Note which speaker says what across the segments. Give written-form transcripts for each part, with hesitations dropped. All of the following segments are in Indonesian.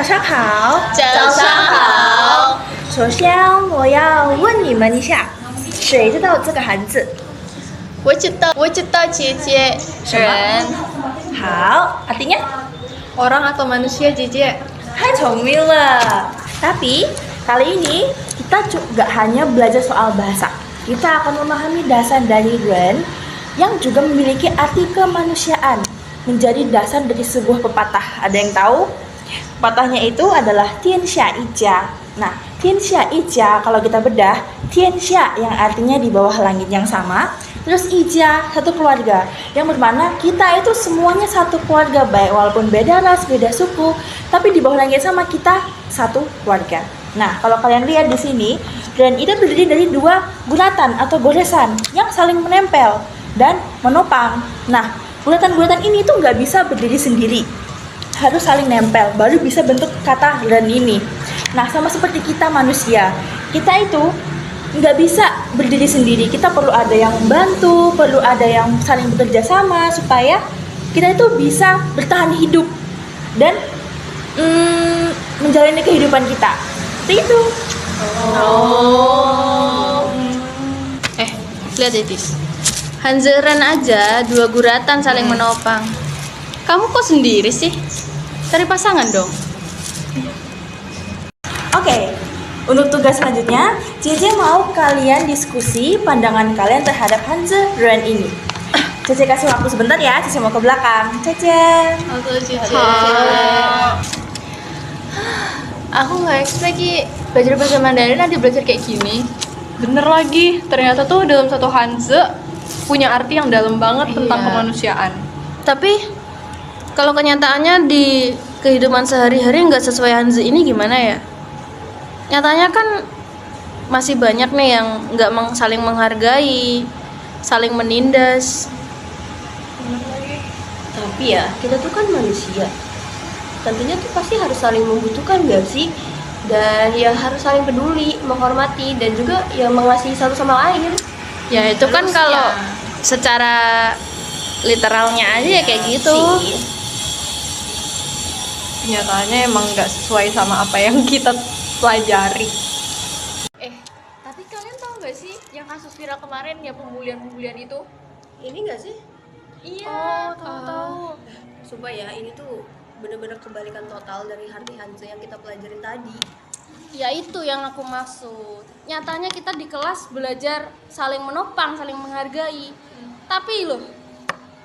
Speaker 1: 早上好。
Speaker 2: 早上好。
Speaker 1: 首先，我要问你们一下，谁知道这个汉字？
Speaker 2: 我知道姐姐人
Speaker 1: 好，artinya
Speaker 2: orang atau manusia Jeje.
Speaker 1: 太聪明了。Tapi kali ini kita juga hanya belajar soal bahasa. Kita akan memahami dasar dari ren yang juga memiliki arti kemanusiaan, menjadi dasar dari sebuah pepatah. Ada yang tahu? Pepatahnya itu adalah Tianxia Ijia. Nah, Tianxia Ijia kalau kita bedah, Tianxia yang artinya di bawah langit yang sama, terus Ijia satu keluarga, yang bermana kita itu semuanya satu keluarga, baik walaupun beda ras, beda suku, tapi di bawah langit sama kita satu keluarga. Nah, kalau kalian lihat di sini, ren itu terdiri dari dua bulatan atau goresan yang saling menempel dan menopang. Nah, bulatan-bulatan ini tuh nggak bisa berdiri sendiri, harus saling nempel baru bisa bentuk kata ren ini. Nah, sama seperti kita manusia, kita itu nggak bisa berdiri sendiri, kita perlu ada yang bantu, perlu ada yang saling bekerja sama supaya kita itu bisa bertahan hidup dan menjalani kehidupan kita. Seperti itu.
Speaker 2: Lihat Etis. Hanzeren aja dua guratan saling menopang. Kamu kok sendiri sih? Cari pasangan dong.
Speaker 1: Oke, untuk tugas selanjutnya, Cece mau kalian diskusi pandangan kalian terhadap Hanzeren ini. Cece kasih waktu sebentar ya, Cece mau ke belakang. Cece.
Speaker 2: Halo Jeje. Aku nggak expect belajar bahasa Mandarin nanti belajar kayak gini.
Speaker 3: Bener lagi, ternyata tuh dalam satu hanze punya arti yang dalam banget tentang
Speaker 2: Iya.
Speaker 3: kemanusiaan.
Speaker 2: Tapi kalau kenyataannya di kehidupan sehari-hari nggak sesuai hanze ini gimana ya? Nyatanya kan masih banyak nih yang nggak saling menghargai, saling menindas.
Speaker 4: Tapi ya, kita tuh kan manusia. Tentunya tuh pasti harus saling membutuhkan gak sih? Dan ya harus saling peduli, menghormati, dan juga ya mengasihi satu sama lain.
Speaker 2: Ya itu kan kalau secara literalnya aja ya kayak gitu.
Speaker 4: Sih.
Speaker 3: Kenyataannya emang nggak sesuai sama apa yang kita pelajari.
Speaker 2: Tapi kalian tahu nggak sih yang kasus viral kemarin ya pembulian itu?
Speaker 4: Ini gak sih?
Speaker 2: Iya, tahu-tahu.
Speaker 4: Supaya ini tuh bener-bener kebalikan total dari arti hanze yang kita pelajarin tadi.
Speaker 2: Ya itu yang aku maksud. Nyatanya kita di kelas belajar saling menopang, saling menghargai. Tapi loh,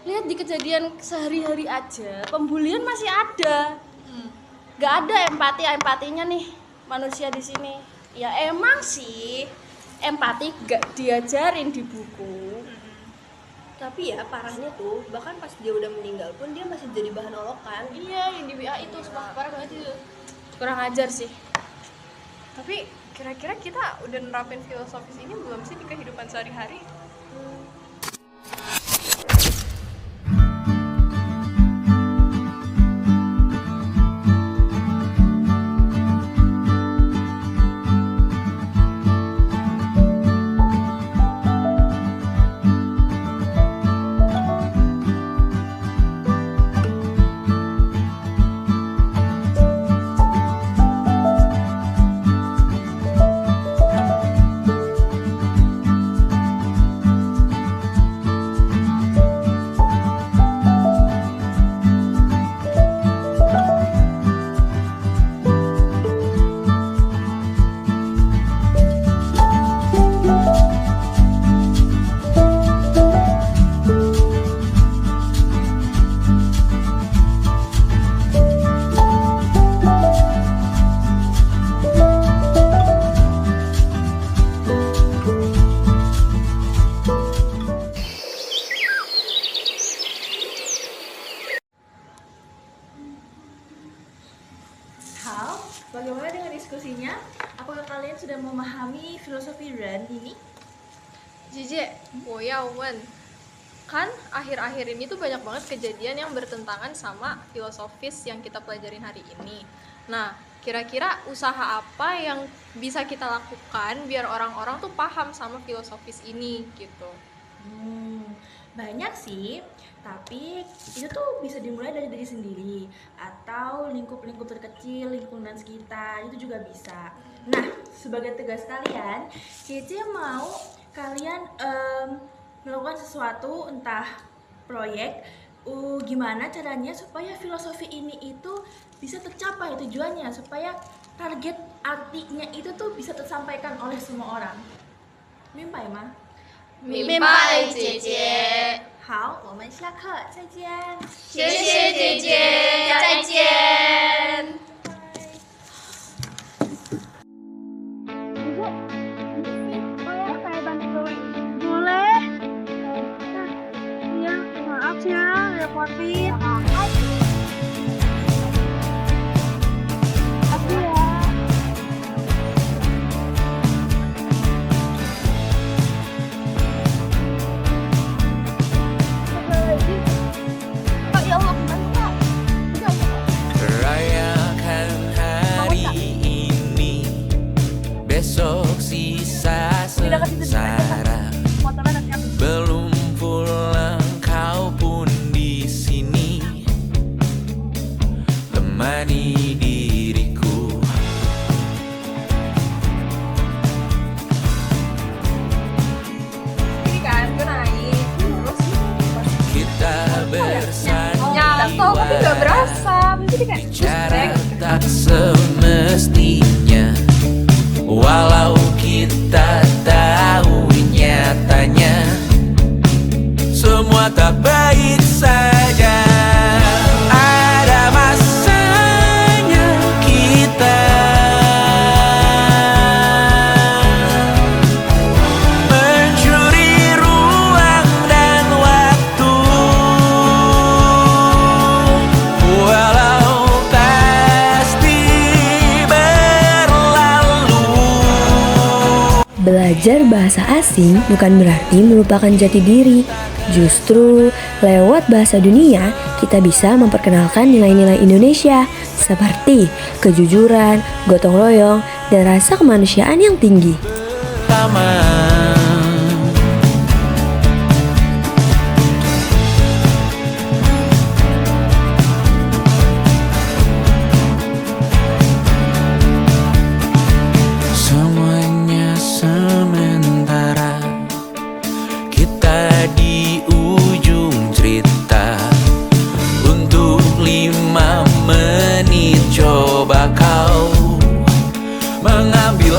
Speaker 2: lihat di kejadian sehari-hari aja, pembulian masih ada. Gak ada empatinya nih manusia di sini. Ya emang sih empati gak diajarin di buku.
Speaker 4: Tapi ya parahnya tuh, bahkan pas dia udah meninggal pun dia masih jadi bahan olokan.
Speaker 2: Iya, yang di WA itu parah banget itu. Kurang ajar sih.
Speaker 3: Tapi kira-kira kita udah nerapin filosofis ini belum sih di kehidupan sehari-hari?
Speaker 1: Hal, bagaimana dengan diskusinya? Apakah kalian sudah memahami filosofi ren ini?
Speaker 3: Jeje, kan akhir-akhir ini tuh banyak banget kejadian yang bertentangan sama filosofis yang kita pelajarin hari ini. Nah, kira-kira usaha apa yang bisa kita lakukan biar orang-orang tuh paham sama filosofis ini gitu?
Speaker 1: Banyak sih. Tapi itu tuh bisa dimulai dari diri sendiri atau lingkup-lingkup terkecil, lingkungan sekitar, itu juga bisa. Nah, sebagai tugas kalian, Cici mau kalian melakukan sesuatu, entah proyek, gimana caranya supaya filosofi ini itu bisa tercapai tujuannya, supaya target artinya itu tuh bisa tersampaikan oleh semua orang. Mimpai mah?
Speaker 3: 明白，姐姐。
Speaker 1: 好，我们下课再见。
Speaker 3: 谢谢姐姐，再见。
Speaker 2: Boleh? Iya, maaf ya, repotin. Aku ya. Kak, ya Allah, gimana Kak?
Speaker 5: Rayakan hari ini, besok sisa sengsara. Belum pulang kau pun di sini, temani diriku.
Speaker 3: Ini kan gue naik, terus
Speaker 5: Kita
Speaker 3: nyantol,
Speaker 5: bersandiwara,
Speaker 3: tapi gak berasa. Jadi kayak
Speaker 5: bicara tak semestinya. Walau kita tahu nyatanya semua tak baik saja. Ada masanya kita mencuri ruang dan waktu, walau pasti berlalu.
Speaker 6: Belajar bahasa asing bukan berarti melupakan jati diri. Justru lewat bahasa dunia kita bisa memperkenalkan nilai-nilai Indonesia seperti kejujuran, gotong royong, dan rasa kemanusiaan yang tinggi.
Speaker 5: Lama semuanya sementara, kita di ujung cerita. Untuk 5 menit coba kau mengambil